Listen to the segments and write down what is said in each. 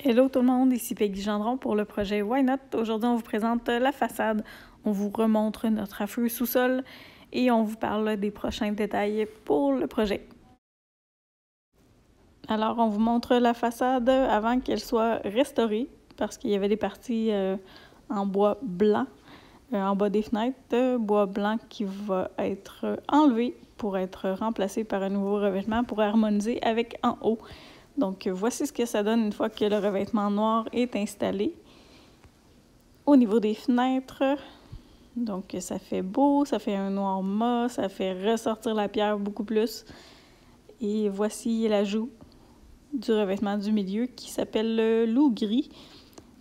Hello tout le monde, ici Peggy Gendron pour le projet Why Not. Aujourd'hui, on vous présente la façade, on vous remontre notre affreux sous-sol et on vous parle des prochains détails pour le projet. Alors, on vous montre la façade avant qu'elle soit restaurée parce qu'il y avait des parties en bois blanc, en bas des fenêtres, bois blanc qui va être enlevé pour être remplacé par un nouveau revêtement pour harmoniser avec en haut. Donc, voici ce que ça donne une fois que le revêtement noir est installé. Au niveau des fenêtres, donc ça fait beau, ça fait un noir mat, ça fait ressortir la pierre beaucoup plus. Et voici l'ajout du revêtement du milieu qui s'appelle le loup gris.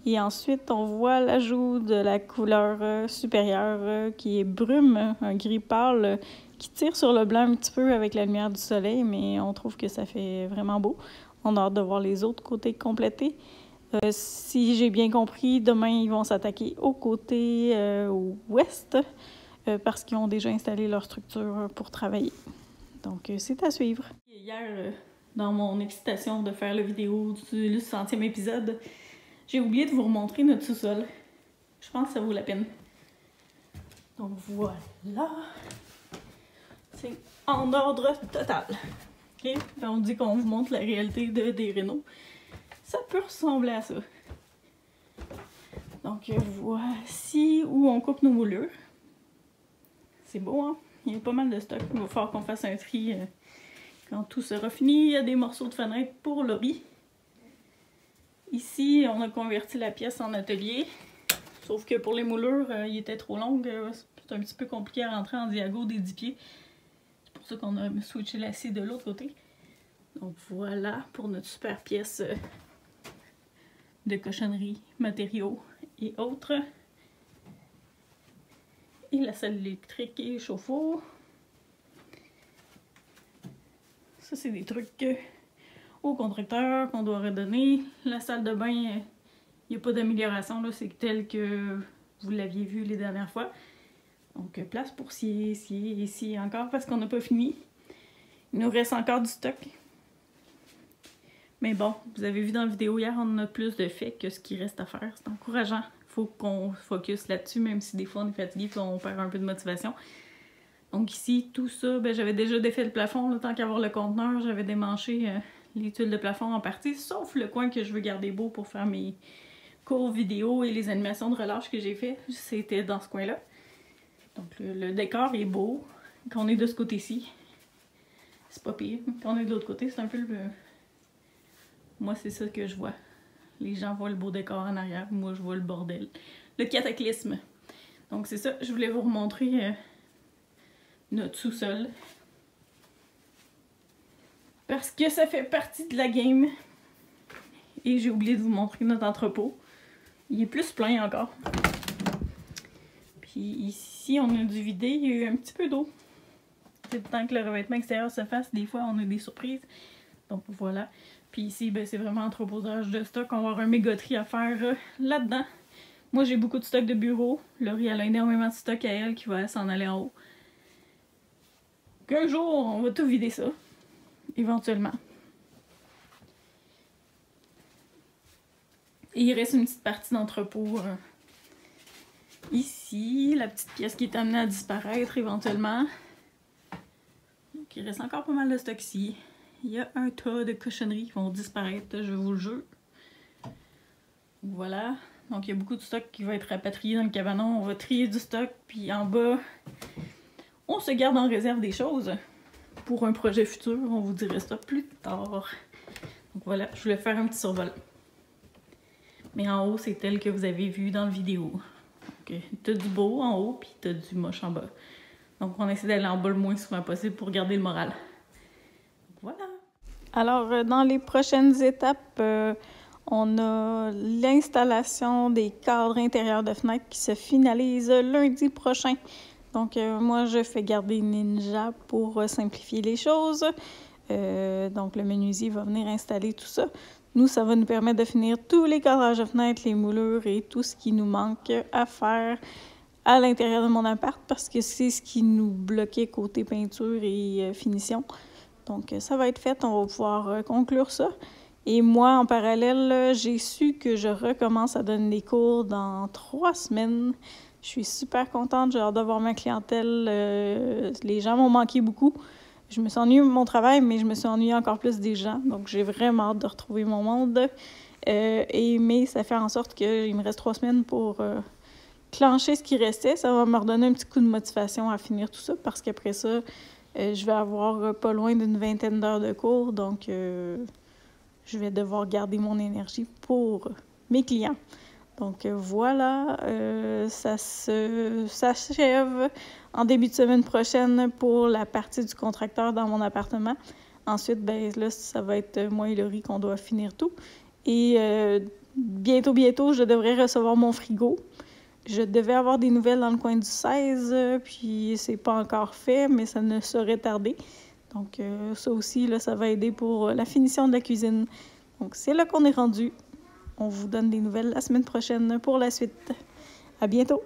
Et ensuite, on voit l'ajout de la couleur supérieure qui est brume, un gris pâle qui tire sur le blanc un petit peu avec la lumière du soleil, mais on trouve que ça fait vraiment beau. On a hâte de voir les autres côtés complétés. Si j'ai bien compris, demain, ils vont s'attaquer au côté ouest parce qu'ils ont déjà installé leur structure pour travailler. Donc, c'est à suivre. Hier, dans mon excitation de faire la vidéo du 100e épisode, j'ai oublié de vous remontrer notre sous-sol. Je pense que ça vaut la peine. Donc, voilà. C'est en ordre total. Okay? Quand on dit qu'on vous montre la réalité des rénaux, ça peut ressembler à ça. Donc voici où on coupe nos moulures. C'est beau, hein? Il y a pas mal de stock. Il va falloir qu'on fasse un tri quand tout sera fini. Il y a des morceaux de fenêtre pour le riz. Ici, on a converti la pièce en atelier. Sauf que pour les moulures, il était trop long. C'est un petit peu compliqué à rentrer en diago des 10 pieds. C'est pour ça qu'on a switché la scie de l'autre côté. Donc voilà pour notre super pièce de cochonnerie, matériaux et autres. Et la salle électrique et chauffe-eau. Ça, c'est des trucs au contracteur qu'on doit redonner. La salle de bain, il n'y a pas d'amélioration, c'est tel que vous l'aviez vu les dernières fois. Donc, place pour scier encore parce qu'on n'a pas fini. Il nous reste encore du stock. Mais bon, vous avez vu dans la vidéo hier, on a plus de faits que ce qui reste à faire. C'est encourageant. Il faut qu'on focus là-dessus, même si des fois on est fatigué et on perd un peu de motivation. Donc ici, tout ça, j'avais déjà défait le plafond. Là, tant qu'à avoir le conteneur, j'avais démanché les tuiles de plafond en partie, sauf le coin que je veux garder beau pour faire mes courts vidéos et les animations de relâche que j'ai fait. C'était dans ce coin-là. Donc le décor est beau. Quand on est de ce côté-ci, c'est pas pire. Quand on est de l'autre côté, c'est un peu le... Moi, c'est ça que je vois. Les gens voient le beau décor en arrière. Moi, je vois le bordel. Le cataclysme. Donc, c'est ça. Je voulais vous remontrer notre sous-sol. Parce que ça fait partie de la game. Et j'ai oublié de vous montrer notre entrepôt. Il est plus plein encore. Puis ici, on a dû vider. Il y a eu un petit peu d'eau. C'est le temps que le revêtement extérieur se fasse. Des fois, on a des surprises. Donc, voilà. Puis ici, c'est vraiment entreposage de stock. On va avoir un méga tri à faire là-dedans. Moi, j'ai beaucoup de stock de bureau. Laurie, elle a énormément de stock à elle qui va s'en aller en haut. Qu'un jour, on va tout vider ça. Éventuellement. Et il reste une petite partie d'entrepôt ici. La petite pièce qui est amenée à disparaître éventuellement. Donc, il reste encore pas mal de stock ici. Il y a un tas de cochonneries qui vont disparaître, je vous le jure. Voilà. Donc, il y a beaucoup de stock qui va être rapatrié dans le cabanon. On va trier du stock. Puis en bas, on se garde en réserve des choses. Pour un projet futur, on vous dirait ça plus tard. Donc voilà, je voulais faire un petit survol. Mais en haut, c'est tel que vous avez vu dans la vidéo. Donc, t'as du beau en haut, puis t'as du moche en bas. Donc, on essaie d'aller en bas le moins souvent possible pour garder le moral. Voilà. Alors, dans les prochaines étapes, on a l'installation des cadres intérieurs de fenêtres qui se finalise lundi prochain. Donc, moi, je fais garder Ninja pour simplifier les choses. Donc, le menuisier va venir installer tout ça. Nous, ça va nous permettre de finir tous les cadrages de fenêtres, les moulures et tout ce qui nous manque à faire à l'intérieur de mon appart parce que c'est ce qui nous bloquait côté peinture et finition. Donc, ça va être fait. On va pouvoir conclure ça. Et moi, en parallèle, j'ai su que je recommence à donner des cours dans 3 semaines. Je suis super contente, j'ai hâte de voir ma clientèle. Les gens m'ont manqué beaucoup. Je me suis ennuyée de mon travail, mais je me suis ennuyée encore plus des gens. Donc, j'ai vraiment hâte de retrouver mon monde. Mais ça fait en sorte qu'il me reste 3 semaines pour clencher ce qui restait. Ça va me redonner un petit coup de motivation à finir tout ça parce qu'après ça, je vais avoir pas loin d'une 20aine d'heures de cours. Donc, je vais devoir garder mon énergie pour mes clients. Donc voilà, ça s'achève en début de semaine prochaine pour la partie du contracteur dans mon appartement. Ensuite, ben là, ça va être moi et Laurie qu'on doit finir tout. Et bientôt, je devrais recevoir mon frigo. Je devais avoir des nouvelles dans le coin du 16, puis c'est pas encore fait, mais ça ne saurait tarder. Donc ça aussi, là, ça va aider pour la finition de la cuisine. Donc c'est là qu'on est rendu. On vous donne des nouvelles la semaine prochaine pour la suite. À bientôt!